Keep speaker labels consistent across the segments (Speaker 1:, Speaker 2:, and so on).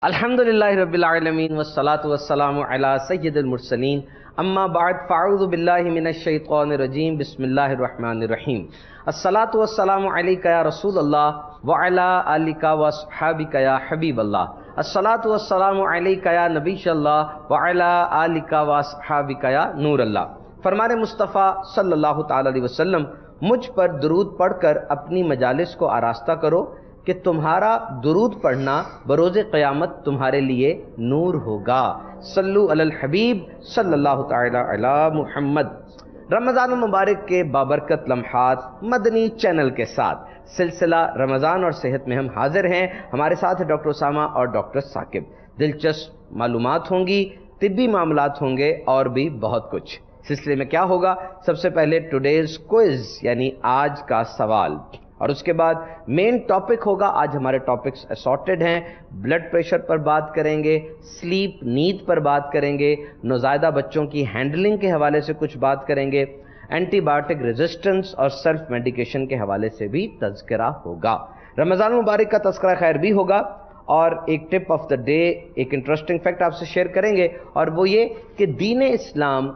Speaker 1: الحمدللہ رب العالمین والصلاة والسلام علی سید المرسلین اما بعد فاعوذ باللہ من الشیطان الرجیم بسم اللہ الرحمن الرحیم الصلاة والسلام علیک یا رسول اللہ وعلی آلک واصحابک یا حبیب اللہ الصلاة والسلام علیک یا نبی اللہ وعلی آلک واصحابک یا نور اللہ۔ فرمان مصطفیٰ صلی اللہ تعالی علیہ وسلم، مجھ پر درود پڑھ کر اپنی مجالس کو آراستہ کرو کہ تمہارا درود پڑھنا بروز قیامت تمہارے لیے نور ہوگا۔ صلو علی الحبیب صلی اللہ تعالی علی محمد۔ رمضان المبارک کے بابرکت لمحات مدنی چینل کے ساتھ سلسلہ رمضان اور صحت میں ہم حاضر ہیں۔ ہمارے ساتھ ڈاکٹر اسامہ اور ڈاکٹر ثاقب۔ دلچسپ معلومات ہوں گی، طبی معاملات ہوں گے اور بھی بہت کچھ۔ سلسلے میں کیا ہوگا؟ سب سے پہلے ٹوڈیز کوئز یعنی آج کا سوال، اور اس کے بعد مین ٹاپک ہوگا۔ آج ہمارے ٹاپکس اسارٹڈ ہیں۔ بلڈ پریشر پر بات کریں گے، سلیپ نیند پر بات کریں گے، نوزائیدہ بچوں کی ہینڈلنگ کے حوالے سے کچھ بات کریں گے، اینٹی بایوٹک ریزسٹنس اور سیلف میڈیکیشن کے حوالے سے بھی تذکرہ ہوگا۔ رمضان مبارک کا تذکرہ خیر بھی ہوگا، اور ایک ٹپ آف دا ڈے، ایک انٹرسٹنگ فیکٹ آپ سے شیئر کریں گے، اور وہ یہ کہ دین اسلام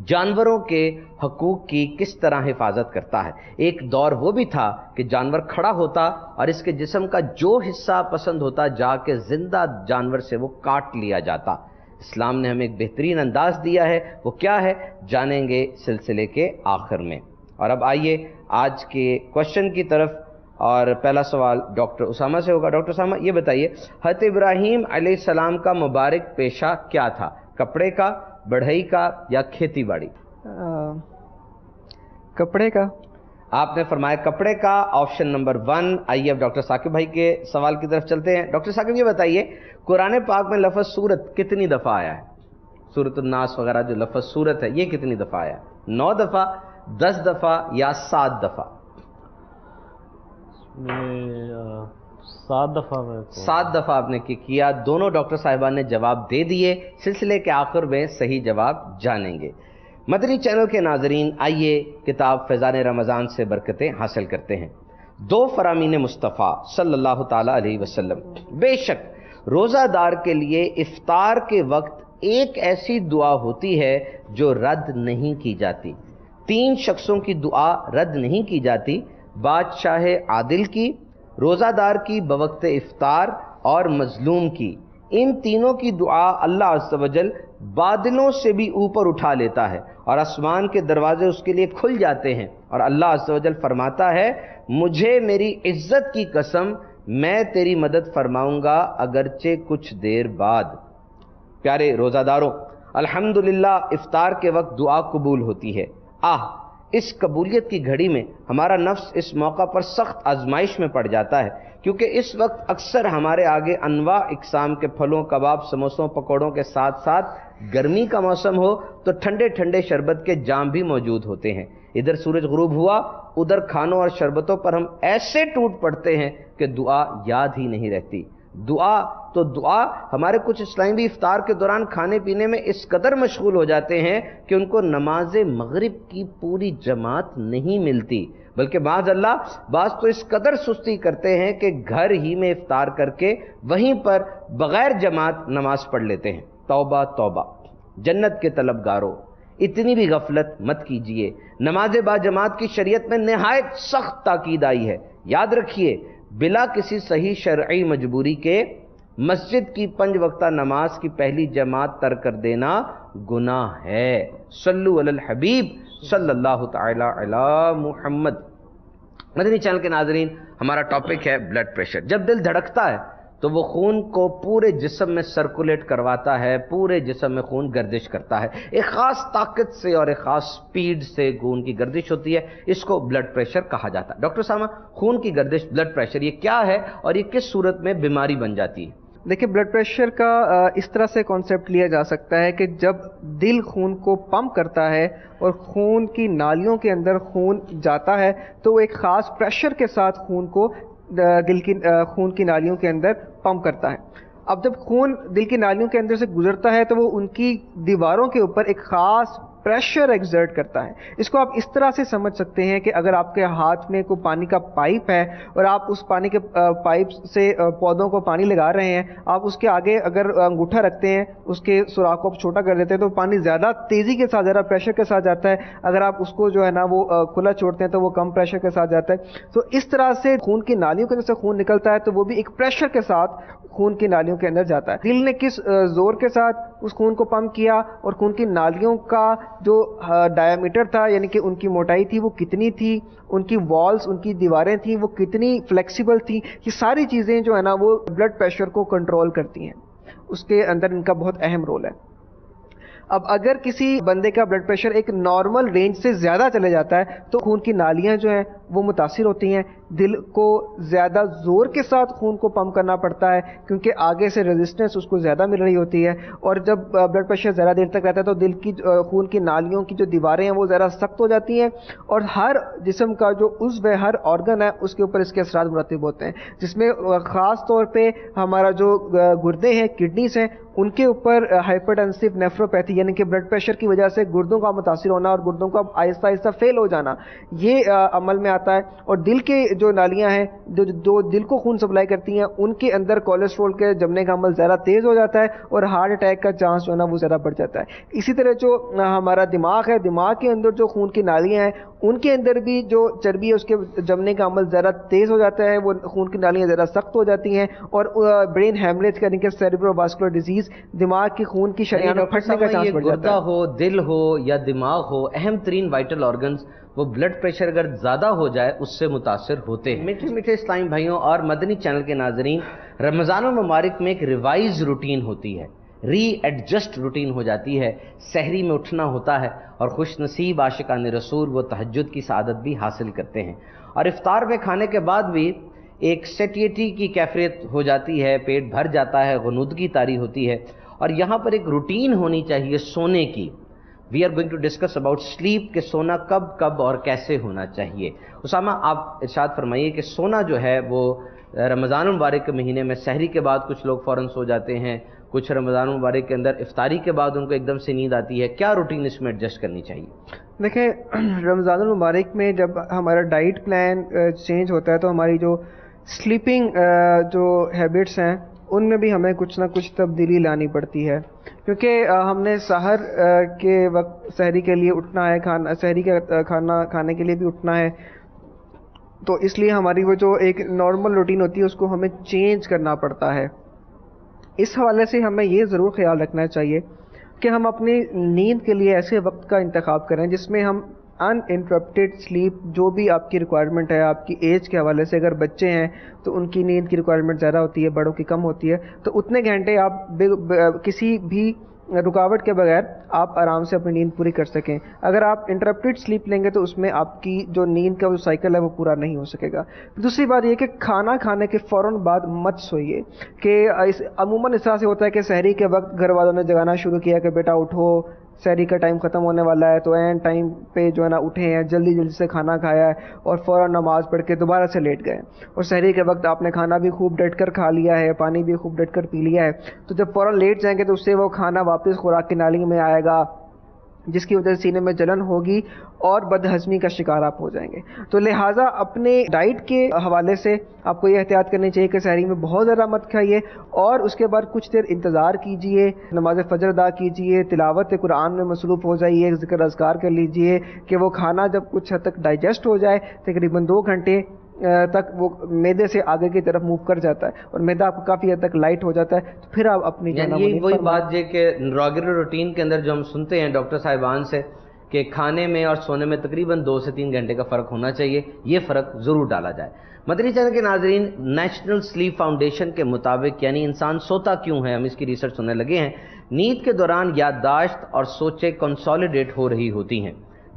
Speaker 1: جانوروں کے حقوق کی کس طرح حفاظت کرتا ہے۔ ایک دور وہ بھی تھا کہ جانور کھڑا ہوتا اور اس کے جسم کا جو حصہ پسند ہوتا جا کے زندہ جانور سے وہ کاٹ لیا جاتا۔ اسلام نے ہمیں ایک بہترین انداز دیا ہے، وہ کیا ہے جانیں گے سلسلے کے آخر میں۔ اور اب آئیے آج کے کوشچن کی طرف، اور پہلا سوال ڈاکٹر اسامہ سے ہوگا۔ ڈاکٹر اسامہ یہ بتائیے، حضرت ابراہیم علیہ السلام کا مبارک پیشہ کیا تھا؟ کپڑے کا، بڑھئی کا یا کھیتی باڑی؟
Speaker 2: کپڑے کا۔
Speaker 1: آپ نے فرمایا کپڑے کا، آپشن نمبر 1۔ آئیے اب ڈاکٹر ثاقب بھائی کے سوال کی طرف چلتے ہیں۔ ڈاکٹر ثاقب یہ بتائیے، قرآن پاک میں لفظ سورت کتنی دفعہ آیا ہے؟ سورۃ الناس وغیرہ جو لفظ سورت ہے یہ کتنی دفعہ آیا ہے؟ 9 دفعہ، 10 دفعہ یا 7 دفعہ؟
Speaker 2: 7 دفعہ۔
Speaker 1: 7 دفعہ آپ نے کیا۔ دونوں ڈاکٹر صاحبان نے جواب دے دیے۔ سلسلے کے آخر میں صحیح جواب جانیں گے۔ مدنی چینل کے ناظرین، آئیے کتاب فیضان رمضان سے برکتیں حاصل کرتے ہیں۔ 2 فرامین مصطفیٰ صلی اللہ تعالی علیہ وسلم، بے شک روزہ دار کے لیے افطار کے وقت ایک ایسی دعا ہوتی ہے جو رد نہیں کی جاتی۔ 3 شخصوں کی دعا رد نہیں کی جاتی، بادشاہ عادل کی، روزہ دار کی بوقت افطار، اور مظلوم کی۔ ان تینوں کی دعا اللہ عز و جل بادلوں سے بھی اوپر اٹھا لیتا ہے اور آسمان کے دروازے اس کے لیے کھل جاتے ہیں، اور اللہ عز و جل فرماتا ہے، مجھے میری عزت کی قسم میں تیری مدد فرماؤں گا اگرچہ کچھ دیر بعد۔ پیارے روزہ داروں، الحمدللہ افطار کے وقت دعا قبول ہوتی ہے۔ اس قبولیت کی گھڑی میں ہمارا نفس اس موقع پر سخت آزمائش میں پڑ جاتا ہے، کیونکہ اس وقت اکثر ہمارے آگے انواع اقسام کے پھلوں، کباب، سموسوں، پکوڑوں کے ساتھ ساتھ گرمی کا موسم ہو تو ٹھنڈے ٹھنڈے شربت کے جام بھی موجود ہوتے ہیں۔ ادھر سورج غروب ہوا، ادھر کھانوں اور شربتوں پر ہم ایسے ٹوٹ پڑتے ہیں کہ دعا یاد ہی نہیں رہتی۔ دعا ہمارے کچھ اسلامی بھی افطار کے دوران کھانے پینے میں اس قدر مشغول ہو جاتے ہیں کہ ان کو نماز مغرب کی پوری جماعت نہیں ملتی، بلکہ معاذ اللہ بعض تو اس قدر سستی کرتے ہیں کہ گھر ہی میں افطار کر کے وہیں پر بغیر جماعت نماز پڑھ لیتے ہیں۔ توبہ توبہ، جنت کے طلبگاروں، اتنی بھی غفلت مت کیجیے۔ نماز با جماعت کی شریعت میں نہایت سخت تاکید آئی ہے۔ یاد رکھیے، بلا کسی صحیح شرعی مجبوری کے مسجد کی 5 وقتہ نماز کی پہلی جماعت ترک کر دینا گناہ ہے۔ صلو علی الحبیب صلی اللہ تعالی علی محمد۔ مدنی چینل کے ناظرین، ہمارا ٹاپک ہے بلڈ پریشر۔ جب دل دھڑکتا ہے تو وہ خون کو پورے جسم میں سرکولیٹ کرواتا ہے، پورے جسم میں خون گردش کرتا ہے۔ ایک خاص طاقت سے اور ایک خاص سپیڈ سے خون کی گردش ہوتی ہے، اس کو بلڈ پریشر کہا جاتا ہے۔ ڈاکٹر سامہ، خون کی گردش، بلڈ پریشر، یہ کیا ہے اور یہ کس صورت میں بیماری بن جاتی ہے؟
Speaker 2: دیکھیں، بلڈ پریشر کا اس طرح سے کانسیپٹ لیا جا سکتا ہے کہ جب دل خون کو پمپ کرتا ہے اور خون کی نالیوں کے اندر خون جاتا ہے تو وہ ایک خاص پریشر کے ساتھ خون کو خون کی نالیوں کے اندر پمپ کرتا ہے۔ اب جب خون دل کی نالیوں کے اندر سے گزرتا ہے تو وہ ان کی دیواروں کے اوپر ایک خاص پریشر ایگزرٹ کرتا ہے. اس کو آپ اس طرح سے سمجھ سکتے ہیں کہ اگر آپ کے ہاتھ میں کوئی پانی کا پائپ ہے اور آپ اس پانی کے پائپ سے پودوں کو پانی لگا رہے ہیں, آپ اس کے آگے اگر انگوٹھا رکھتے ہیں, اس کے سوراخ کو چھوٹا کر دیتے ہیں تو پانی زیادہ تیزی کے ساتھ, زیادہ پریشر کے ساتھ جاتا ہے. اگر آپ اس کو جو ہے نا وہ کھلا چھوڑتے ہیں تو وہ کم پریشر کے ساتھ جاتا ہے. تو اس طرح سے خون کی نالیوں کے اندر سے خون نکلتا ہے تو وہ بھی ایک پریشر کے ساتھ خون کی نالیوں کے اندر جاتا ہے. دل نے کس زور کے ساتھ اس خون کو پمپ کیا اور خون کی نالیوں کا جو ڈایامیٹر تھا, یعنی کہ ان کی موٹائی تھی وہ کتنی تھی, ان کی والز, ان کی دیواریں تھیں وہ کتنی فلیکسیبل تھیں, یہ ساری چیزیں جو ہے نا وہ بلڈ پریشر کو کنٹرول کرتی ہیں. اس کے اندر ان کا بہت اہم رول ہے. اب اگر کسی بندے کا بلڈ پریشر ایک نارمل رینج سے زیادہ چلے جاتا ہے تو خون کی نالیاں جو ہیں وہ متاثر ہوتی ہیں, دل کو زیادہ زور کے ساتھ خون کو پمپ کرنا پڑتا ہے کیونکہ آگے سے ریزسٹنس اس کو زیادہ مل رہی ہوتی ہے, اور جب بلڈ پریشر زیادہ دیر تک رہتا ہے تو دل کی خون کی نالیوں کی جو دیواریں ہیں وہ زیادہ سخت ہو جاتی ہیں, اور ہر جسم کا جو عضو ہے, ہر آرگن ہے, اس کے اوپر اس کے اثرات مرتب ہوتے ہیں, جس میں خاص طور پہ ہمارا جو گردے ہیں, کڈنیز ہیں, ان کے اوپر ہائپرٹینسو نیفروپیتھی یعنی کہ بلڈ پریشر کی وجہ سے گردوں کا متاثر ہونا اور گردوں کا آہستہ آہستہ فیل ہو جانا, یہ عمل میں آتا ہے. اور دل کے جو نالیاں ہیں جو دل کو خون سپلائی کرتی ہیں, ان کے اندر کولیسٹرول کے جمنے کا عمل زیادہ تیز ہو جاتا ہے اور ہارٹ اٹیک کا چانس جو ہے نا وہ زیادہ بڑھ جاتا ہے. اسی طرح جو ہمارا دماغ ہے, دماغ کے اندر جو خون کی نالیاں ہیں ان کے اندر بھی جو چربی ہے اس کے جمنے کا عمل زیادہ تیز ہو جاتا ہے, وہ خون کی نالیاں زیادہ سخت ہو جاتی ہیں, اور برین ہیمریج یعنی کہ سیریبرو واسکولر ڈیزیز, دماغ کی خون کی شریان میں پھٹنے کا چانس بڑھ جاتا ہے.
Speaker 1: گردہ ہو, دل ہو یا دماغ ہو, اہم ترین وائٹل آرگنز وہ بلڈ پریشر اگر زیادہ ہو جائے اس سے متاثر ہوتے ہیں. میٹھے میٹھے اسلامی بھائیوں اور مدنی چینل کے ناظرین, رمضان المبارک میں ایک ریوائز روٹین ہوتی ہے, ری ایڈجسٹ روٹین ہو جاتی ہے. سحری میں اٹھنا ہوتا ہے اور خوش نصیب عاشقان رسول وہ تہجد کی سعادت بھی حاصل کرتے ہیں, اور افطار میں کھانے کے بعد بھی ایک سیٹیٹی کی کیفیت ہو جاتی ہے, پیٹ بھر جاتا ہے, غنودگی طاری ہوتی ہے. اور یہاں پر ایک روٹین ہونی چاہیے سونے کی. We are going to discuss about sleep, کہ سونا کب کب اور کیسے ہونا چاہیے. اسامہ, آپ ارشاد فرمائیے کہ سونا جو ہے وہ رمضان المبارک کے مہینے میں سحری کے بعد کچھ لوگ فوراً سو جاتے ہیں, کچھ رمضان المبارک کے اندر افطاری کے بعد ان کو ایک دم سے نیند آتی ہے, کیا روٹین اس میں ایڈجسٹ کرنی چاہیے؟
Speaker 2: دیکھیں, رمضان المبارک میں جب ہمارا ڈائٹ پلان چینج ہوتا ہے تو ہماری جو سلیپنگ جو ہیبٹس ہیں ان میں بھی ہمیں کچھ نہ کچھ تبدیلی لانی پڑتی ہے, کیونکہ ہم نے سحر کے وقت سحری کے لیے اٹھنا ہے, سحری کا کھانا کھانے کے لیے بھی اٹھنا ہے, تو اس لیے ہماری وہ جو ایک نارمل روٹین ہوتی ہے اس کو ہمیں چینج کرنا پڑتا ہے. اس حوالے سے ہمیں یہ ضرور خیال رکھنا چاہیے کہ ہم اپنی نیند کے لیے ایسے وقت کا انتخاب کریں جس میں ہم ان انٹرپٹیڈ سلیپ, جو بھی آپ کی ریکوائرمنٹ ہے آپ کی ایج کے حوالے سے, اگر بچے ہیں تو ان کی نیند کی ریکوائرمنٹ زیادہ ہوتی ہے, بڑوں کی کم ہوتی ہے, تو اتنے گھنٹے آپ کسی بھی رکاوٹ کے بغیر آپ آرام سے اپنی نیند پوری کر سکیں. اگر آپ انٹرپٹیڈ سلیپ لیں گے تو اس میں آپ کی جو نیند کا جو سائیکل ہے وہ پورا نہیں ہو سکے گا. دوسری بات یہ کہ کھانا کھانے کے فوراً بعد مت سوئیے, کہ عموماً اس طرح سے ہوتا ہے کہ سحری کے وقت گھر والوں نے جگانا شروع کیا کہ بیٹا اٹھو, سحری کا ٹائم ختم ہونے والا ہے, تو این ٹائم پہ جو ہے نا اٹھے ہیں, جلدی جلدی سے کھانا کھایا ہے اور فوراً نماز پڑھ کے دوبارہ سے لیٹ گئے, اور سحری کے وقت آپ نے کھانا بھی خوب ڈٹ کر کھا لیا ہے, پانی بھی خوب ڈٹ کر پی لیا ہے, تو جب فوراً لیٹ جائیں گے تو اس سے وہ کھانا واپس خوراک کی نالی میں آئے گا, جس کی وجہ سے سینے میں جلن ہوگی اور بد ہضمی کا شکار آپ ہو جائیں گے. تو لہٰذا اپنے ڈائٹ کے حوالے سے آپ کو یہ احتیاط کرنی چاہیے کہ سحری میں بہت زیادہ مت کھائیے, اور اس کے بعد کچھ دیر انتظار کیجئے, نماز فجر ادا کیجئے, تلاوت قرآن میں مصروف ہو جائیے, ذکر اذکار کر لیجئے, کہ وہ کھانا جب کچھ حد تک ڈائجسٹ ہو جائے, تقریباً 2 گھنٹے تک وہ معدے سے آگے کی طرف موو کر جاتا ہے اور معدہ آپ کو کافی حد تک لائٹ ہو جاتا ہے, تو پھر آپ اپنی
Speaker 1: یعنی وہی بات ہے کہ ریگولر روٹین کے اندر جو ہم سنتے ہیں ڈاکٹر صاحبان سے کہ کھانے میں اور سونے میں تقریباً 2 سے 3 گھنٹے کا فرق ہونا چاہیے, یہ فرق ضرور ڈالا جائے. مدنی چینل کے ناظرین, نیشنل سلیپ فاؤنڈیشن کے مطابق, یعنی انسان سوتا کیوں ہے, ہم اس کی ریسرچ سننے لگے ہیں, نیند کے دوران یادداشت اور سوچیں کنسالیڈیٹ ہو رہی ہوتی ہیں.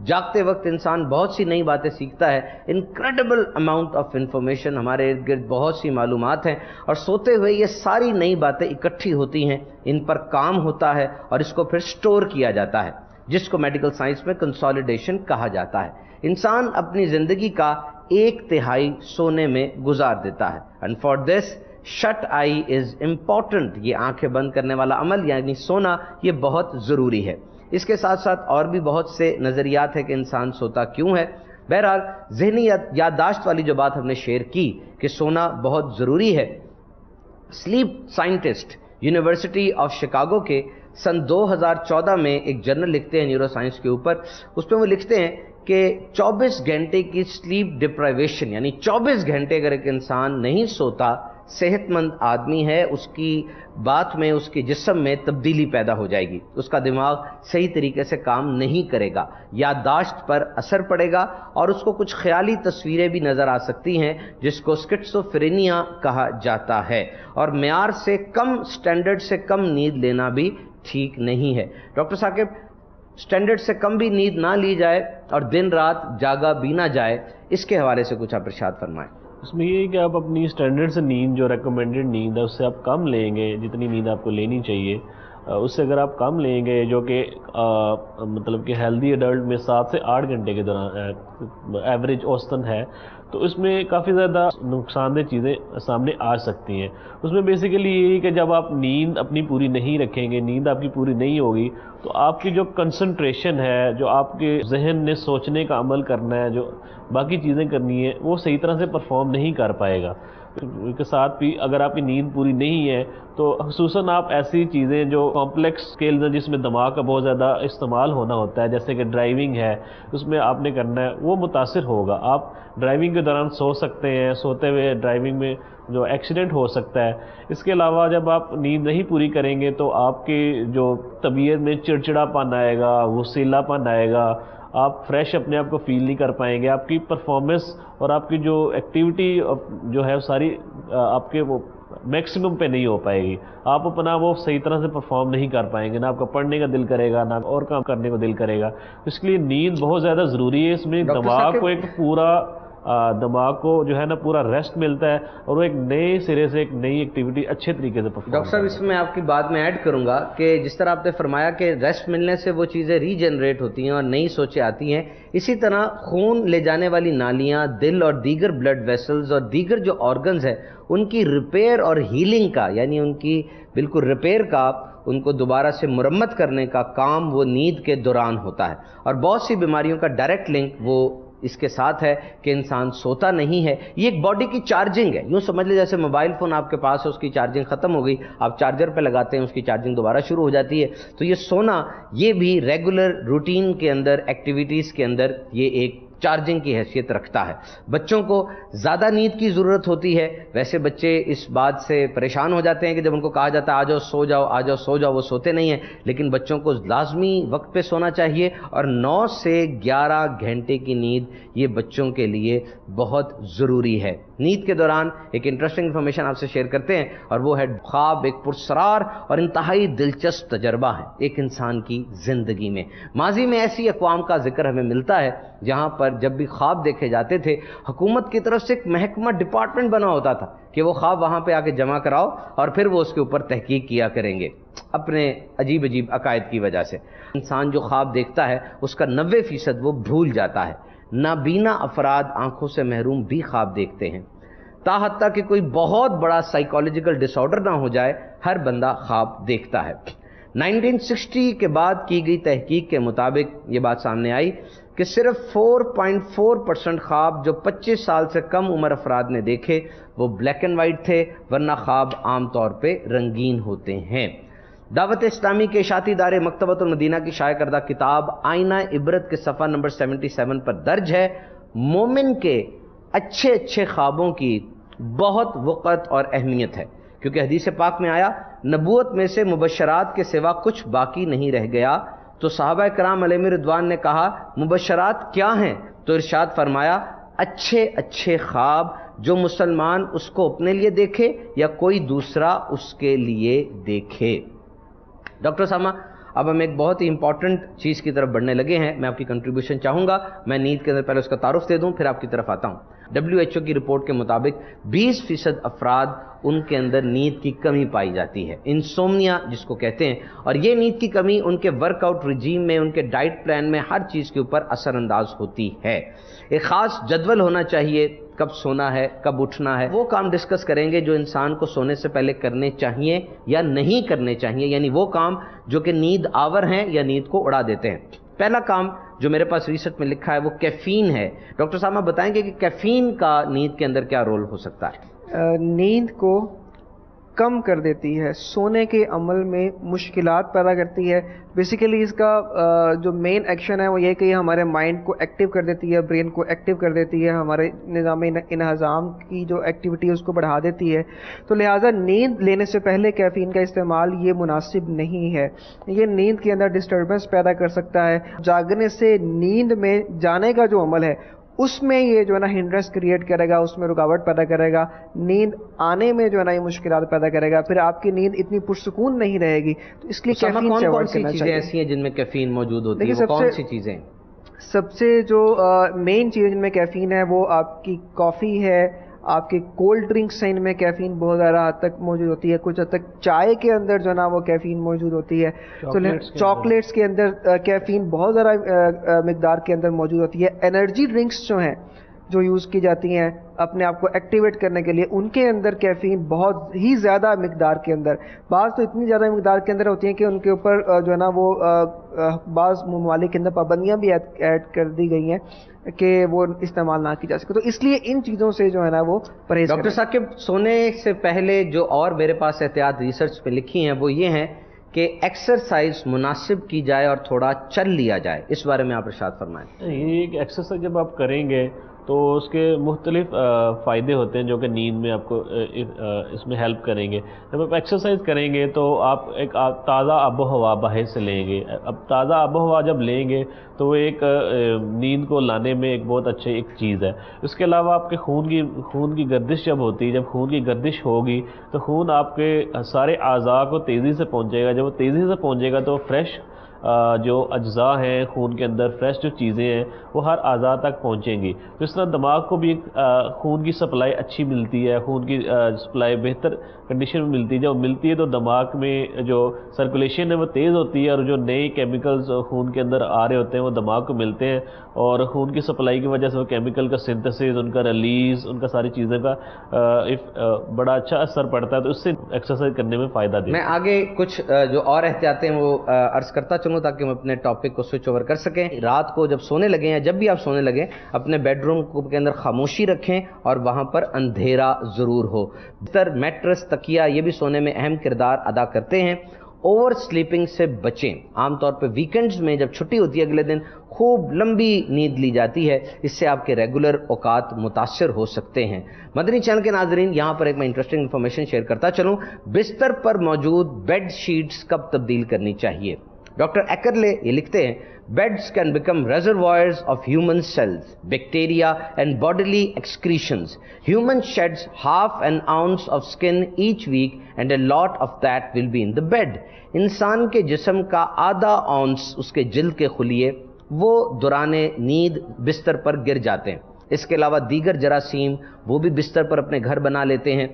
Speaker 1: جاگتے وقت انسان بہت سی نئی باتیں سیکھتا ہے, انکریڈبل اماؤنٹ آف انفارمیشن, ہمارے ارد گرد بہت سی معلومات ہیں, اور سوتے ہوئے یہ ساری نئی باتیں اکٹھی ہوتی ہیں, ان پر کام ہوتا ہے اور اس کو پھر سٹور کیا جاتا ہے, جس کو میڈیکل سائنس میں کنسالیڈیشن کہا جاتا ہے. انسان اپنی زندگی کا 1/3 سونے میں گزار دیتا ہے, and for this shut eye is important, یہ آنکھیں بند کرنے والا عمل یعنی سونا یہ بہت ضروری ہے. اس کے ساتھ ساتھ اور بھی بہت سے نظریات ہیں کہ انسان سوتا کیوں ہے. بہرحال ذہنی یادداشت والی جو بات ہم نے شیئر کی کہ سونا بہت ضروری ہے، slip scientist university of Chicago کے سن 2014 میں ایک جرنل لکھتے ہیں نیورو سائنس کے اوپر. اس پہ وہ لکھتے ہیں کہ 24 گھنٹے کی سلیپ ڈپرائیویشن، یعنی 24 گھنٹے اگر ایک انسان نہیں سوتا، صحت مند آدمی ہے، اس کی بات میں، اس کے جسم میں تبدیلی پیدا ہو جائے گی، اس کا دماغ صحیح طریقے سے کام نہیں کرے گا، یادداشت پر اثر پڑے گا، اور اس کو کچھ خیالی تصویریں بھی نظر آ سکتی ہیں جس کو سکٹسوفرینیا کہا جاتا ہے. اور معیار سے کم، سٹینڈرڈ سے کم نیند لینا بھی ٹھیک نہیں ہے. ڈاکٹر ثاقب، سٹینڈرڈ سے کم بھی نیند نہ لی جائے اور دن رات جاگا بھی نہ جائے، اس کے حوالے سے کچھ آپ ارشاد فرمائیں.
Speaker 3: اس میں یہ ہے کہ آپ اپنی سٹینڈرڈ سے نیند، جو ریکمینڈڈ نیند ہے، اس سے آپ کم لیں گے. جتنی نیند آپ کو لینی چاہیے اس سے اگر آپ کم لیں گے، جو کہ مطلب کہ ہیلدی ایڈلٹ میں 7 سے 8 گھنٹے کے دوران ایوریج اوسطاً ہے، تو اس میں کافی زیادہ نقصان دہ چیزیں سامنے آ سکتی ہیں. اس میں بیسیکلی یہی کہ جب آپ نیند اپنی پوری نہیں رکھیں گے، نیند آپ کی پوری نہیں ہوگی، تو آپ کی جو کنسنٹریشن ہے، جو آپ کے ذہن نے سوچنے کا عمل کرنا ہے، جو باقی چیزیں کرنی ہے، وہ صحیح طرح سے پرفارم نہیں کر پائے گا. کے ساتھ بھی اگر آپ کی نیند پوری نہیں ہے تو خصوصاً آپ ایسی چیزیں جو کمپلیکس اسکیلز ہیں، جس میں دماغ کا بہت زیادہ استعمال ہونا ہوتا ہے، جیسے کہ ڈرائیونگ ہے، اس میں آپ نے کرنا ہے، وہ متاثر ہوگا. آپ ڈرائیونگ کے دوران سو سکتے ہیں، سوتے ہوئے ڈرائیونگ میں جو ایکسیڈنٹ ہو سکتا ہے. اس کے علاوہ جب آپ نیند نہیں پوری کریں گے تو آپ کی جو طبیعت میں چڑچڑا پن آئے گا، غصیلا پن آئے گا، آپ فریش اپنے آپ کو فیل نہیں کر پائیں گے. آپ کی پرفارمنس اور آپ کی جو ایکٹیویٹی جو ہے ساری آپ کے وہ میکسیمم پہ نہیں ہو پائے گی. آپ اپنا وہ صحیح طرح سے پرفارم نہیں کر پائیں گے، نہ آپ کا پڑھنے کا دل کرے گا، نہ اور کام کرنے کو دل کرے گا. اس لیے نیند بہت زیادہ ضروری ہے. اس میں دماغ کو ایک پورا دماغ کو جو ہے نا پورا ریسٹ ملتا ہے، اور وہ ایک نئے سرے سے ایک نئی ایکٹیویٹی اچھے طریقے سے پرفارم.
Speaker 1: ڈاکٹر صاحب، اس میں آپ کی بات میں ایڈ کروں گا کہ جس طرح آپ نے فرمایا کہ ریسٹ ملنے سے وہ چیزیں ری جنریٹ ہوتی ہیں اور نئی سوچیں آتی ہیں، اسی طرح خون لے جانے والی نالیاں، دل اور دیگر بلڈ ویسلز اور دیگر جو آرگنز ہیں، ان کی ریپیئر اور ہیلنگ کا، یعنی ان کی بالکل ریپیئر کا، ان کو دوبارہ سے مرمت کرنے کا کام وہ نیند کے دوران ہوتا ہے. اور بہت سی بیماریوں کا ڈائریکٹ لنک وہ اس کے ساتھ ہے کہ انسان سوتا نہیں ہے. یہ ایک باڈی کی چارجنگ ہے. یوں سمجھ لیں جیسے موبائل فون آپ کے پاس ہے، اس کی چارجنگ ختم ہو گئی، آپ چارجر پہ لگاتے ہیں، اس کی چارجنگ دوبارہ شروع ہو جاتی ہے. تو یہ سونا، یہ بھی ریگولر روٹین کے اندر، ایکٹیویٹیز کے اندر یہ ایک چارجنگ کی حیثیت رکھتا ہے. بچوں کو زیادہ نیند کی ضرورت ہوتی ہے. ویسے بچے اس بات سے پریشان ہو جاتے ہیں کہ جب ان کو کہا جاتا ہے آ جاؤ سو جاؤ، آ جاؤ سو جاؤ، وہ سوتے نہیں ہیں. لیکن بچوں کو لازمی وقت پہ سونا چاہیے، اور 9 سے 11 گھنٹے کی نیند یہ بچوں کے لیے بہت ضروری ہے. نیند کے دوران ایک انٹرسٹنگ انفارمیشن آپ سے شیئر کرتے ہیں، اور وہ ہے خواب ایک پرسرار اور انتہائی دلچسپ تجربہ ہے ایک انسان کی زندگی میں. ماضی میں ایسی اقوام کا ذکر ہمیں ملتا ہے جہاں پر جب بھی خواب دیکھے جاتے تھے، حکومت کی طرف سے ایک محکمہ ڈپارٹمنٹ بنا ہوتا تھا کہ وہ خواب وہاں پہ آ کے جمع کراؤ اور پھر وہ اس کے اوپر تحقیق کیا کریں گے اپنے عجیب عجیب عقائد کی وجہ سے. انسان جو خواب دیکھتا ہے اس کا 90% وہ بھول جاتا ہے. نابینا افراد آنکھوں سے محروم بھی خواب دیکھتے ہیں. تاحتیٰ کہ کوئی بہت بڑا سائیکالوجیکل ڈس آرڈر نہ ہو جائے، ہر بندہ خواب دیکھتا ہے. 1960 کے بعد کی گئی تحقیق کے مطابق یہ بات سامنے آئی کہ صرف 4.4% خواب جو 25 سال سے کم عمر افراد نے دیکھے وہ بلیک اینڈ وائٹ تھے، ورنہ خواب عام طور پہ رنگین ہوتے ہیں. دعوت اسلامی کے اشاعتی ادارے مکتبۃ المدینہ کی شائع کردہ کتاب آئینہ عبرت کے صفحہ نمبر 77 پر درج ہے، مومن کے اچھے اچھے خوابوں کی بہت وقت اور اہمیت ہے، کیونکہ حدیث پاک میں آیا نبوت میں سے مبشرات کے سوا کچھ باقی نہیں رہ گیا. تو صحابہ کرام علیہم رضوان نے کہا مبشرات کیا ہیں؟ تو ارشاد فرمایا اچھے اچھے خواب جو مسلمان اس کو اپنے لیے دیکھے یا کوئی دوسرا اس کے لیے دیکھے. ڈاکٹر سامہ، اب ہم ایک بہت ہی امپورٹنٹ چیز کی طرف بڑھنے لگے ہیں. میں آپ کی کنٹریبیوشن چاہوں گا. میں نیند کے اندر پہلے اس کا تعارف دے دوں، پھر آپ کی طرف آتا ہوں. WHO کی رپورٹ کے مطابق 20% افراد ان کے اندر نیند کی کمی پائی جاتی ہے، انسومنیا جس کو کہتے ہیں. اور یہ نیند کی کمی ان کے ورک آؤٹ رجیم میں، ان کے ڈائٹ پلان میں، ہر چیز کے اوپر اثر انداز ہوتی ہے. ایک خاص جدول ہونا چاہیے کب سونا ہے، کب اٹھنا ہے، وہ کام ڈسکس کریں گے جو انسان کو سونے سے پہلے کرنے چاہیے یا نہیں کرنے چاہیے، یعنی وہ کام جو کہ نیند آور ہیں یا نیند کو اڑا دیتے ہیں۔ پہلا کام جو میرے پاس ریسرچ میں لکھا ہے وہ کیفین ہے۔ ڈاکٹر صاحب بتائیں گے کہ کیفین کا نیند کے اندر کیا رول ہو سکتا ہے؟
Speaker 2: نیند کو کم کر دیتی ہے، سونے کے عمل میں مشکلات پیدا کرتی ہے۔ بیسیکلی اس کا جو مین ایکشن ہے وہ یہ کہ یہ ہمارے مائنڈ کو ایکٹیو کر دیتی ہے، برین کو ایکٹیو کر دیتی ہے، ہمارے نظام انہضام کی جو ایکٹیویٹی ہے اس کو بڑھا دیتی ہے۔ تو لہٰذا نیند لینے سے پہلے کیفین کا استعمال یہ مناسب نہیں ہے، یہ نیند کے اندر ڈسٹربنس پیدا کر سکتا ہے۔ جاگنے سے نیند میں جانے کا جو عمل ہے اس میں یہ جو ہے نا ہنڈرنس کریٹ کرے گا، اس میں رکاوٹ پیدا کرے گا، نیند آنے میں جو ہے نا یہ مشکلات پیدا کرے گا، پھر آپ کی نیند اتنی پرسکون نہیں رہے گی۔ تو اس لیے کیفین سے
Speaker 1: کون سی چیزیں ایسی ہیں جن میں کیفین موجود ہوتی ہے؟ وہ کون سی چیزیں؟
Speaker 2: سب سے جو مین چیز جن میں کیفین ہے وہ آپ کی کافی ہے، آپ کے کولڈ ڈرنکس ہیں، ان میں کیفین بہت زیادہ حد تک موجود ہوتی ہے، کچھ حد تک چائے کے اندر جو ہے نا وہ کیفین موجود ہوتی ہے، چاکلیٹس کے اندر کیفین بہت زیادہ مقدار کے اندر موجود ہوتی ہے، انرجی ڈرنکس جو ہیں جو یوز کی جاتی ہیں اپنے آپ کو ایکٹیویٹ کرنے کے لیے، ان کے اندر کیفین بہت ہی زیادہ مقدار کے اندر، بعض تو اتنی زیادہ مقدار کے اندر ہوتی ہیں کہ ان کے اوپر جو ہے نا وہ بعض ممالک کے اندر پابندیاں بھی ایڈ کر دی گئی ہیں کہ وہ استعمال نہ کی جا سکے۔ تو اس لیے ان چیزوں سے جو ہے نا وہ پرہیز۔
Speaker 1: ڈاکٹر صاحب کے سونے سے پہلے جو اور میرے پاس احتیاط ریسرچ پہ لکھی ہیں وہ یہ ہیں کہ ایکسرسائز مناسب کی جائے اور تھوڑا چل لیا جائے، اس بارے میں آپ ارشاد فرمائیں۔
Speaker 3: یہ ایکسرسائز جب آپ کریں گے تو اس کے مختلف فائدے ہوتے ہیں جو کہ نیند میں آپ کو اس میں ہیلپ کریں گے۔ جب آپ ایکسرسائز کریں گے تو آپ ایک تازہ آب و ہوا باہر سے لیں گے۔ اب تازہ آب و ہوا جب لیں گے تو وہ ایک نیند کو لانے میں ایک بہت اچھی ایک چیز ہے۔ اس کے علاوہ آپ کے خون کی گردش جب ہوتی ہے، جب خون کی گردش ہوگی تو خون آپ کے سارے اعضاء کو تیزی سے پہنچے گا۔ جب وہ تیزی سے پہنچے گا تو فریش جو اجزاء ہیں خون کے اندر، فریش جو چیزیں ہیں وہ ہر اعضاء تک پہنچیں گی۔ تو اس طرح دماغ کو بھی خون کی سپلائی اچھی ملتی ہے، خون کی سپلائی بہتر کنڈیشن میں ملتی ہے۔ جب ملتی ہے تو دماغ میں جو سرکولیشن ہے وہ تیز ہوتی ہے، اور جو نئے کیمیکلز خون کے اندر آ رہے ہوتے ہیں وہ دماغ کو ملتے ہیں، اور خون کی سپلائی کی وجہ سے وہ کیمیکل کا سنتھسس، ان کا ریلیز، ان کا ساری چیزیں کا بڑا اچھا اثر پڑتا ہے۔ تو اس سے ایکسرسائز کرنے میں فائدہ دیتا ہے۔
Speaker 1: میں آگے کچھ جو اور احتیاطیں وہ عرض کرتا چلوں تاکہ ہم اپنے ٹاپک کو سوئچ اوور کر سکیں۔ رات کو جب سونے لگیں یا جب بھی آپ سونے لگیں اپنے بیڈ روم کے اندر خاموشی رکھیں اور وہاں پر اندھیرا ضرور ہو۔ بستر، میٹرس، تکیہ یہ بھی سونے میں اہم کردار ادا کرتے ہیں۔ اوور سلیپنگ سے بچیں۔ عام طور پہ ویکنڈز میں جب چھٹی ہوتی ہے اگلے دن خوب لمبی نیند لی جاتی ہے، اس سے آپ کے ریگولر اوقات متاثر ہو سکتے ہیں۔ مدنی چینل کے ناظرین، یہاں پر ایک میں انٹرسٹنگ انفارمیشن شیئر کرتا چلوں۔ بستر پر موجود بیڈ شیٹس کب تبدیل کرنی چاہیے؟ ڈاکٹر ایکرلے یہ لکھتے ہیں beds can become reservoirs of human cells, bacteria and bodily excretions. Human sheds half an ounce of skin each week and a lot of that will be in the bed. انسان کے جسم کا آدھا ounce اس کے جلد کے خلیے وہ دوران نیند بستر پر گر جاتے ہیں۔ اس کے علاوہ دیگر جراثیم وہ بھی بستر پر اپنے گھر بنا لیتے ہیں۔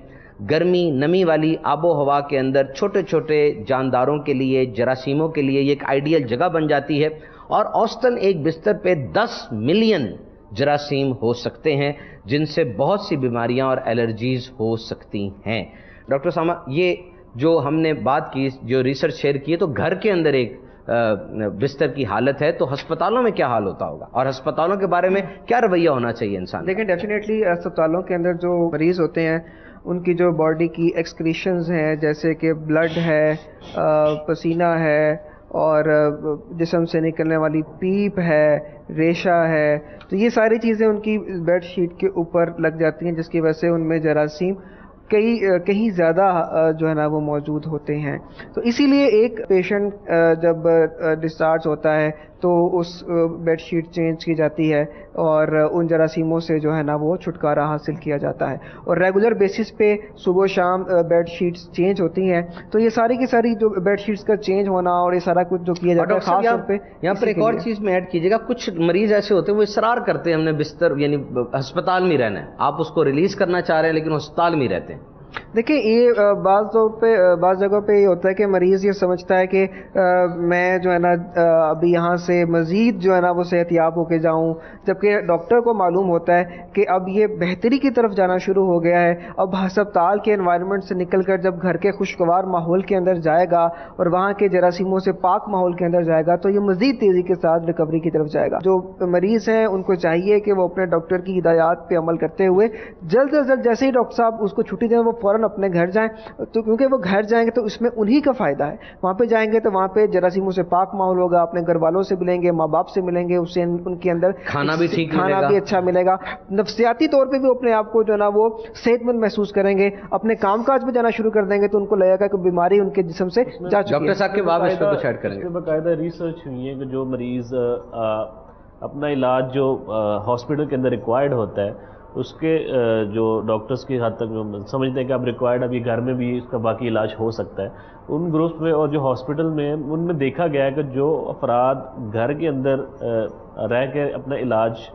Speaker 1: گرمی نمی والی آب و ہوا کے اندر چھوٹے چھوٹے جانداروں کے لیے، جراثیموں کے لیے یہ ایک آئیڈیل جگہ بن جاتی ہے، اور اوسطاً ایک بستر پہ 10 ملین جراثیم ہو سکتے ہیں جن سے بہت سی بیماریاں اور الرجیز ہو سکتی ہیں۔ ڈاکٹر ساما، یہ جو ہم نے بات کی، جو ریسرچ شیئر کی ہے، تو گھر کے اندر ایک بستر کی حالت ہے، تو ہسپتالوں میں کیا حال ہوتا ہوگا، اور ہسپتالوں کے بارے میں کیا رویہ ہونا چاہیے انسان؟
Speaker 2: دیکھیں ڈیفینیٹلی ہسپتالوں کے اندر جو مریض ہوتے ہیں ان کی جو باڈی کی ایکسکریشنز ہیں، جیسے کہ بلڈ ہے، پسینہ ہے، اور جسم سے نکلنے والی پیپ ہے، ریشہ ہے، تو یہ ساری چیزیں ان کی بیڈ شیٹ کے اوپر لگ جاتی ہیں، جس کی وجہ سے ان میں جراثیم کہیں زیادہ جو ہے نا وہ موجود ہوتے ہیں۔ تو اسی لیے ایک پیشنٹ جب ڈسچارج ہوتا ہے تو اس بیڈ شیٹ چینج کی جاتی ہے، اور ان جراثیموں سے جو ہے نا وہ چھٹکارا حاصل کیا جاتا ہے، اور ریگولر بیسس پہ صبح و شام بیڈ شیٹس چینج ہوتی ہیں۔ تو یہ ساری کی ساری جو بیڈ شیٹس کا چینج ہونا اور یہ سارا کچھ جو کیا جاتا ہے، خاص طور پہ
Speaker 1: یہاں پر ایک اور چیز میں ایڈ کیجیے گا، کچھ مریض ایسے ہوتے ہیں وہ اصرار کرتے ہیں ہم نے بستر یعنی ہسپتال میں رہنا ہے، آپ اس کو ریلیز کرنا چاہ رہے ہیں لیکن ہسپتال میں رہتے ہیں،
Speaker 2: دیکھیں یہ بعض جگہوں پہ یہ ہوتا ہے کہ مریض یہ سمجھتا ہے کہ میں جو ہے نا ابھی یہاں سے مزید جو ہے نا وہ صحت یاب ہو کے جاؤں، جبکہ ڈاکٹر کو معلوم ہوتا ہے کہ اب یہ بہتری کی طرف جانا شروع ہو گیا ہے. اب ہسپتال کے انوائرمنٹ سے نکل کر جب گھر کے خوشگوار ماحول کے اندر جائے گا اور وہاں کے جراثیموں سے پاک ماحول کے اندر جائے گا تو یہ مزید تیزی کے ساتھ ریکوری کی طرف جائے گا. جو مریض ہیں ان کو چاہیے کہ وہ اپنے ڈاکٹر کی ہدایات پہ عمل کرتے ہوئے جلد از جلد جیسے ہی ڈاکٹر صاحب اس کو چھٹی دیں وہ فوراً اپنے گھر جائیں. تو کیونکہ وہ گھر جائیں گے تو اس میں انہی کا فائدہ ہے. وہاں پہ جائیں گے تو وہاں پہ جراثیموں سے پاک ماحول ہوگا، اپنے گھر والوں سے ملیں گے، ماں باپ سے ملیں گے، اس سے ان کے اندر
Speaker 1: کھانا بھی ٹھیک
Speaker 2: کھانا بھی اچھا ملے گا، نفسیاتی طور پہ بھی اپنے آپ کو جو ہے نا وہ صحت مند محسوس کریں گے. اپنے کام کاج میں جانا شروع کر دیں گے تو ان کو لگے گا کہ بیماری ان کے جسم سے جا چکی ہے.
Speaker 1: ڈاکٹر صاحب کے بعد اس پہ کچھ ایڈ کریں گے.
Speaker 3: باقاعدہ ریسرچ ہوئی ہے کہ جو مریض اپنا علاج جو ہاسپٹل کے اندر ریکوائرڈ ہوتا ہے اس کے جو ڈاکٹرز کی حد تک سمجھتے ہیں کہ اب ریکوائرڈ ابھی گھر میں بھی اس کا باقی علاج ہو سکتا ہے، ان گروپس میں اور جو ہاسپٹل میں ہیں ان میں دیکھا گیا ہے کہ جو افراد گھر کے اندر رہ کے اپنا علاج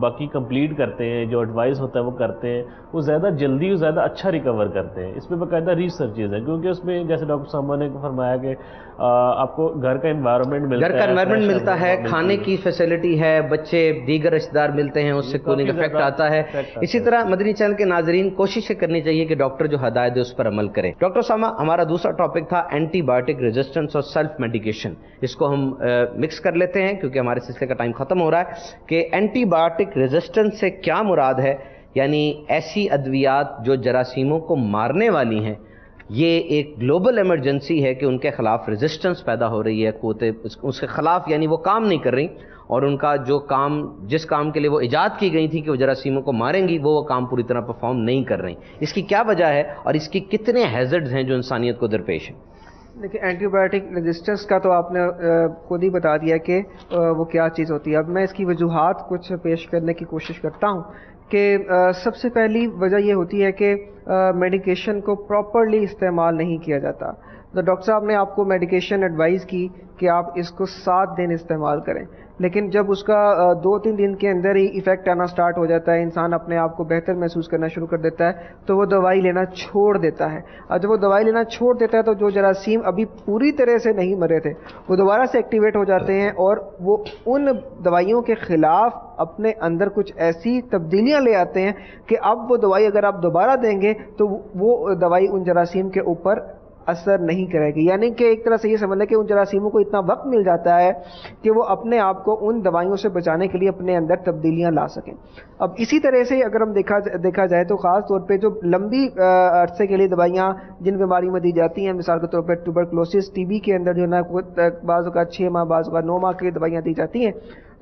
Speaker 3: باقی کمپلیٹ کرتے ہیں، جو ایڈوائز ہوتا ہے وہ کرتے ہیں، وہ زیادہ جلدی اور زیادہ اچھا ریکور کرتے ہیں. اس پہ باقاعدہ ریسرچز ہے کیونکہ اس میں جیسے ڈاکٹر صاحبہ نے فرمایا کہ آپ کو گھر کا انوائرمنٹ ملتا ہے،
Speaker 1: گھر کا انوائرمنٹ ملتا ہے، کھانے کی فیسلٹی ہے، بچے دیگر رشتہ دار ملتے ہیں، اس سے کولنگ افیکٹ آتا ہے. اسی طرح مدنی چینل کے ناظرین کوشش کرنی چاہیے کہ ڈاکٹر جو ہدایت ہے اس پر عمل کریں. ڈاکٹر صاحبہ ہمارا دوسرا ٹاپک تھا اینٹی بایوٹک ریزسٹنس اور سیلف میڈیکیشن. اس کو ہم مکس کر لیتے ہیں کیونکہ ہمارے سلسلے کا ٹائم ختم ہو رہا ہے کہ اینٹی بایوٹک ریزسٹنس سے کیا مراد ہے. یعنی ایسی ادویات جو جراثیموں کو مارنے والی ہیں، یہ ایک گلوبل ایمرجنسی ہے کہ ان کے خلاف ریزسٹنس پیدا ہو رہی ہے، قوتیں اس کے خلاف یعنی وہ کام نہیں کر رہی اور ان کا جو کام جس کام کے لیے وہ ایجاد کی گئی تھی کہ وہ جراثیموں کو ماریں گی وہ کام پوری طرح پرفارم نہیں کر رہی. اس کی کیا وجہ ہے اور اس کی کتنے ہیزرڈز ہیں جو انسانیت کو درپیش ہیں؟
Speaker 2: دیکھیں اینٹی بایوٹک ریزسٹنس کا تو آپ نے خود ہی بتا دیا کہ وہ کیا چیز ہوتی ہے. اب میں اس کی وجوہات کچھ پیش کرنے کی کوشش کرتا ہوں کہ سب سے پہلی وجہ یہ ہوتی ہے کہ میڈیکیشن کو پراپرلی استعمال نہیں کیا جاتا. تو ڈاکٹر صاحب نے آپ کو میڈیکیشن ایڈوائز کی کہ آپ اس کو 7 دن استعمال کریں، لیکن جب اس کا 2-3 دن کے اندر ہی ایفیکٹ آنا سٹارٹ ہو جاتا ہے، انسان اپنے آپ کو بہتر محسوس کرنا شروع کر دیتا ہے تو وہ دوائی لینا چھوڑ دیتا ہے. اور جب وہ دوائی لینا چھوڑ دیتا ہے تو جو جراثیم ابھی پوری طرح سے نہیں مرے تھے وہ دوبارہ سے ایکٹیویٹ ہو جاتے ہیں اور وہ ان دوائیوں کے خلاف اپنے اندر کچھ ایسی تبدیلیاں لے آتے ہیں کہ اب وہ دوائی اگر آپ دوبارہ دیں گے تو وہ دوائی ان جراثیم کے اوپر اثر نہیں کرے گی. یعنی کہ ایک طرح سے یہ سمجھ لیں کہ ان جراثیموں کو اتنا وقت مل جاتا ہے کہ وہ اپنے آپ کو ان دوائیوں سے بچانے کے لیے اپنے اندر تبدیلیاں لا سکیں. اب اسی طرح سے اگر ہم دیکھا جائے تو خاص طور پہ جو لمبی عرصے کے لیے دوائیاں جن بیماریوں میں دی جاتی ہیں، مثال کے طور پہ ٹیوبرکلوسس ٹی بی کے اندر جو ہے نا بعض اوقات 6 ماہ بعض اوقات 9 ماہ کی دوائیاں دی جاتی ہیں،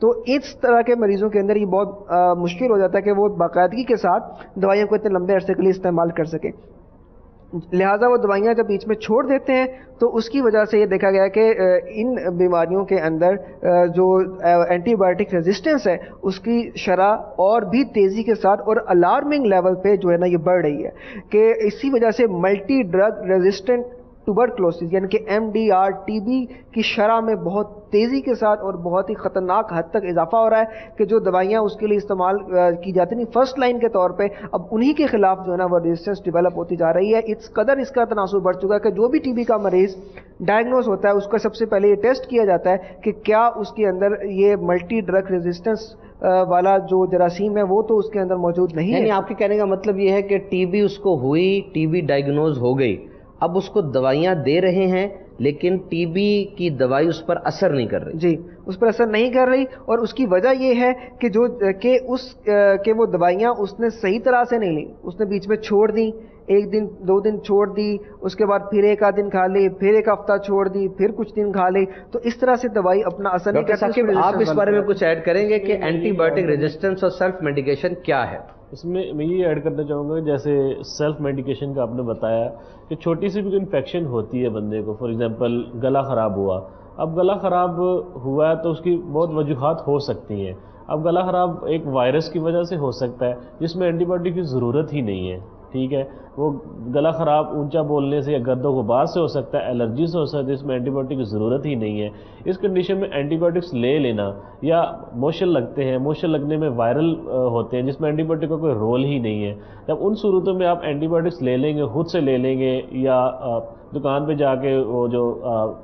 Speaker 2: تو اس طرح کے مریضوں کے اندر یہ بہت مشکل ہو جاتا ہے کہ وہ باقاعدگی کے ساتھ دوائیوں کو اتنے لمبے عرصے کے لیے استعمال کر سکیں. لہٰذا وہ دوائیاں جب بیچ میں چھوڑ دیتے ہیں تو اس کی وجہ سے یہ دیکھا گیا کہ ان بیماریوں کے اندر جو اینٹی بایوٹک ریزسٹنس ہے اس کی شرح اور بھی تیزی کے ساتھ اور الارمنگ لیول پہ جو ہے نا یہ بڑھ رہی ہے کہ اسی وجہ سے ملٹی ڈرگ ریزسٹنٹ ٹیوبرکلوسس یعنی کہ MDR ٹی بی کی شرح میں بہت تیزی کے ساتھ اور بہت ہی خطرناک حد تک اضافہ ہو رہا ہے کہ جو دوائیاں اس کے لیے استعمال کی جاتی ہیں فرسٹ لائن کے طور پہ اب انہی کے خلاف جو ہے نا وہ ریزسٹنس ڈیولپ ہوتی جا رہی ہے. اس قدر اس کا تناسب بڑھ چکا ہے کہ جو بھی ٹی بی کا مریض ڈائگنوز ہوتا ہے اس کا سب سے پہلے یہ ٹیسٹ کیا جاتا ہے کہ کیا اس کے اندر یہ ملٹی ڈرگ ریزسٹنس والا جو جراثیم ہے وہ تو اس کے اندر موجود نہیں ہے.
Speaker 1: یعنی آپ کے کہنے کا مطلب یہ ہے کہ ٹی بی اس کو ہوئی، ٹی بی ڈائگنوز ہو گئی، اب اس کو دوائیاں دے رہے ہیں لیکن ٹی بی کی دوائی اس پر اثر نہیں کر رہی.
Speaker 2: جی اس پر اثر نہیں کر رہی اور اس کی وجہ یہ ہے کہ وہ دوائیاں اس نے صحیح طرح سے نہیں لی، اس نے بیچ میں چھوڑ دی، 1 دن 2 دن چھوڑ دی، اس کے بعد پھر 1 آدھ دن کھا لی، پھر 1 ہفتہ چھوڑ دی، پھر کچھ دن کھا لی، تو اس طرح سے دوائی اپنا اثر نہیں کرتی.
Speaker 1: ڈاکٹر صاحب آپ اس بارے میں کچھ ایڈ کریں گے کہ اینٹی بایوٹک ریزسٹنس اور سیلف میڈیکیشن کیا ہے؟
Speaker 3: اس میں یہ ایڈ کرنا چاہوں گا جیسے سیلف میڈیکیشن کا آپ نے بتایا کہ چھوٹی سی بھی انفیکشن ہوتی ہے بندے کو، فار ایگزامپل گلا خراب ہوا، اب گلا خراب ہوا ہے تو اس کی بہت وجوہات ہو سکتی ہیں. اب گلا خراب ایک وائرس کی وجہ سے ہو سکتا ہے جس میں اینٹی بایوٹک کی ضرورت ہی نہیں ہے، ٹھیک ہے، وہ گلا خراب اونچا بولنے سے یا گرد و غبار سے ہو سکتا ہے، الرجی سے ہو سکتا ہے، اس میں اینٹی بایوٹک کی ضرورت ہی نہیں ہے۔ اس کنڈیشن میں اینٹی بایوٹکس لے لینا، یا موشن لگتے ہیں، موشن لگنے میں وائرل ہوتے ہیں جس میں اینٹی بایوٹک کا کوئی رول ہی نہیں ہے، جب ان صورتوں میں آپ اینٹی بایوٹکس لے لیں گے، خود سے لے لیں گے یا دکان پہ جا کے وہ جو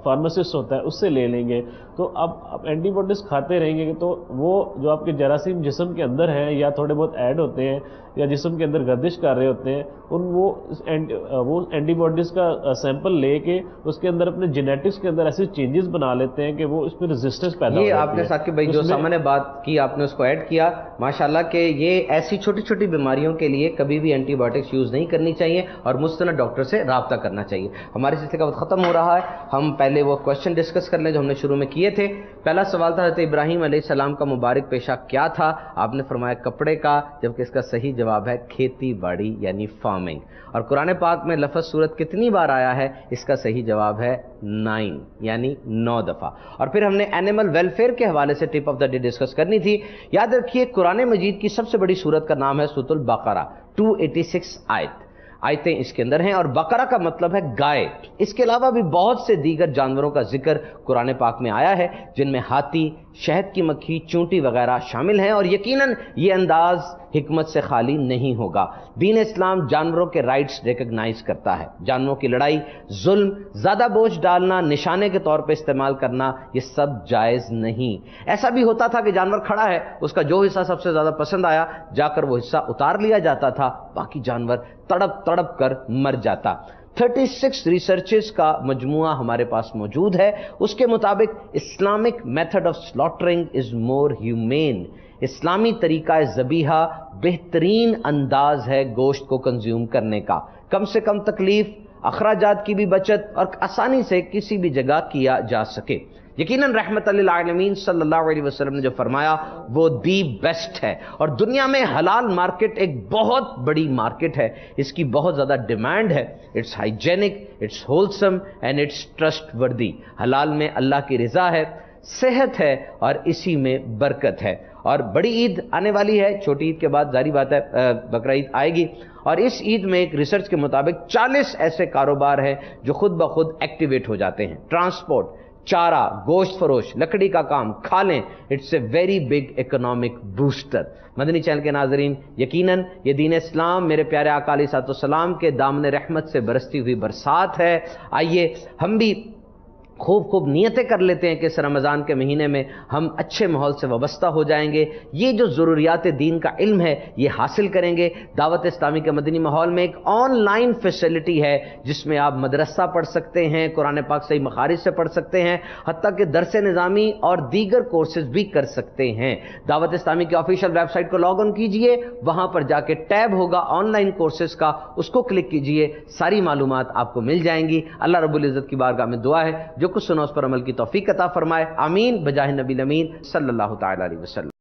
Speaker 3: فارماسسٹ ہوتا ہے اس سے لے لیں گے، تو اب آپ اینٹی بایوٹکس کھاتے رہیں گے تو وہ جو آپ کے جراثیم جسم کے اندر ہیں یا تھوڑے بہت ایڈ ہوتے ہیں یا جسم کے اندر گردش کر رہے ہوتے ہیں، وہ اینٹی بایوٹکس کا سیمپل لے کے اس کے اندر اپنے جینیٹکس کے اندر ایسے چینجز بنا لیتے ہیں کہ وہ اس پہ ریزسٹنس پیدا ہو جاتی ہے۔
Speaker 1: یہ آپ نے ثاقب بھائی جو سامنے بات کی آپ نے اس کو ایڈ کیا ماشاءاللہ کہ یہ ایسی چھوٹی چھوٹی بیماریوں کے لیے کبھی بھی اینٹی بایوٹکس یوز نہیں کرنی چاہیے اور مستند ڈاکٹر سے رابطہ کرنا چاہیے۔ ہمارے سلسلے کا وقت ختم ہو رہا ہے، ہم پہلے وہ کوشچن ڈسکس کر لیں جو ہم نے شروع میں کیے تھے۔ پہلا سوال تھا حضرت ابراہیم علیہ السلام کا مبارک پیشہ کیا تھا؟ آپ نے فرمایا کپڑے کا، جبکہ اس کا صحیح جواب ہے کھیتی باڑی یعنی فارمنگ۔ اور قرآن پاک میں لفظ سورت کتنی بار آیا ہے؟ اس کا صحیح جواب ہے 9 یعنی 9 دفعہ۔ اور پھر ہم نے اینیمل ویلفیئر کے حوالے سے tip of the day discuss کرنی تھی۔ یاد رکھیے قرآن مجید کی سب سے بڑی سورت کا نام ہے سورۃ البقرہ، 286 آیتیں اس کے اندر ہیں، اور بقرہ کا مطلب ہے گائے۔ اس کے علاوہ بھی بہت سے دیگر جانوروں کا ذکر قرآن پاک میں آیا ہے جن میں ہاتھی، شہد کی مکھی، چونٹی وغیرہ شامل ہیں، اور یقیناً یہ انداز حکمت سے خالی نہیں ہوگا۔ دین اسلام جانوروں کے رائٹس ریکگنائز کرتا ہے۔ جانوروں کی لڑائی، ظلم، زیادہ بوجھ ڈالنا، نشانے کے طور پہ استعمال کرنا، یہ سب جائز نہیں۔ ایسا بھی ہوتا تھا کہ جانور کھڑا ہے، اس کا جو حصہ سب سے زیادہ پسند آیا جا کر وہ حصہ اتار لیا جاتا تھا، باقی جانور تڑپ تڑپ کر مر جاتا۔ 36 ریسرچز کا مجموعہ ہمارے پاس موجود ہے۔ اس کے مطابق Islamic method of slaughtering is more humane. اسلامی طریقہ ذبیحہ بہترین انداز ہے گوشت کو کنزیوم کرنے کا، کم سے کم تکلیف، اخراجات کی بھی بچت، اور آسانی سے کسی بھی جگہ کیا جا سکے۔ یقیناً رحمت للعالمین صلی اللہ علیہ وسلم نے جو فرمایا وہ دی بیسٹ ہے، اور دنیا میں حلال مارکیٹ ایک بہت بڑی مارکیٹ ہے، اس کی بہت زیادہ ڈیمانڈ ہے۔ It's hygienic, it's wholesome and it's trustworthy. حلال میں اللہ کی رضا ہے، صحت ہے، اور اسی میں برکت ہے۔ اور بڑی عید آنے والی ہے، چھوٹی عید کے بعد ظاہری بات ہے بقرہ عید آئے گی، اور اس عید میں ایک ریسرچ کے مطابق 40 ایسے کاروبار ہیں جو خود بخود ایکٹیویٹ ہو جاتے ہیں۔ ٹرانسپورٹ، چارہ، گوشت فروش، لکڑی کا کام، کھالیں، it's a very big economic booster. Madani channel کے ناظرین، یقیناً یہ دین اسلام میرے پیارے آقا علیہ الصلوۃ والسلام کے دامن رحمت سے برستی ہوئی برسات ہے۔ آئیے ہم بھی خوب نیتیں کر لیتے ہیں کہ اس رمضان کے مہینے میں ہم اچھے ماحول سے وابستہ ہو جائیں گے، یہ جو ضروریات دین کا علم ہے یہ حاصل کریں گے۔ دعوت اسلامی کے مدنی ماحول میں ایک آن لائن فیسلٹی ہے جس میں آپ مدرسہ پڑھ سکتے ہیں، قرآن پاک صحیح مخارج سے پڑھ سکتے ہیں، حتیٰ کہ درس نظامی اور دیگر کورسز بھی کر سکتے ہیں۔ دعوت اسلامی کی آفیشیل ویب سائٹ کو لاگ آن کیجئے، وہاں پر جا کے ٹیب ہوگا آن لائن کورسز کا، اس کو کلک کیجئے، ساری معلومات آپ کو مل جائیں گی۔ اللہ رب العزت کی بارگاہ میں دعا ہے جو کچھ سنا اس پر عمل کی توفیق عطا فرمائے، آمین بجاہ نبی الامین صلی اللہ تعالی علیہ وسلم۔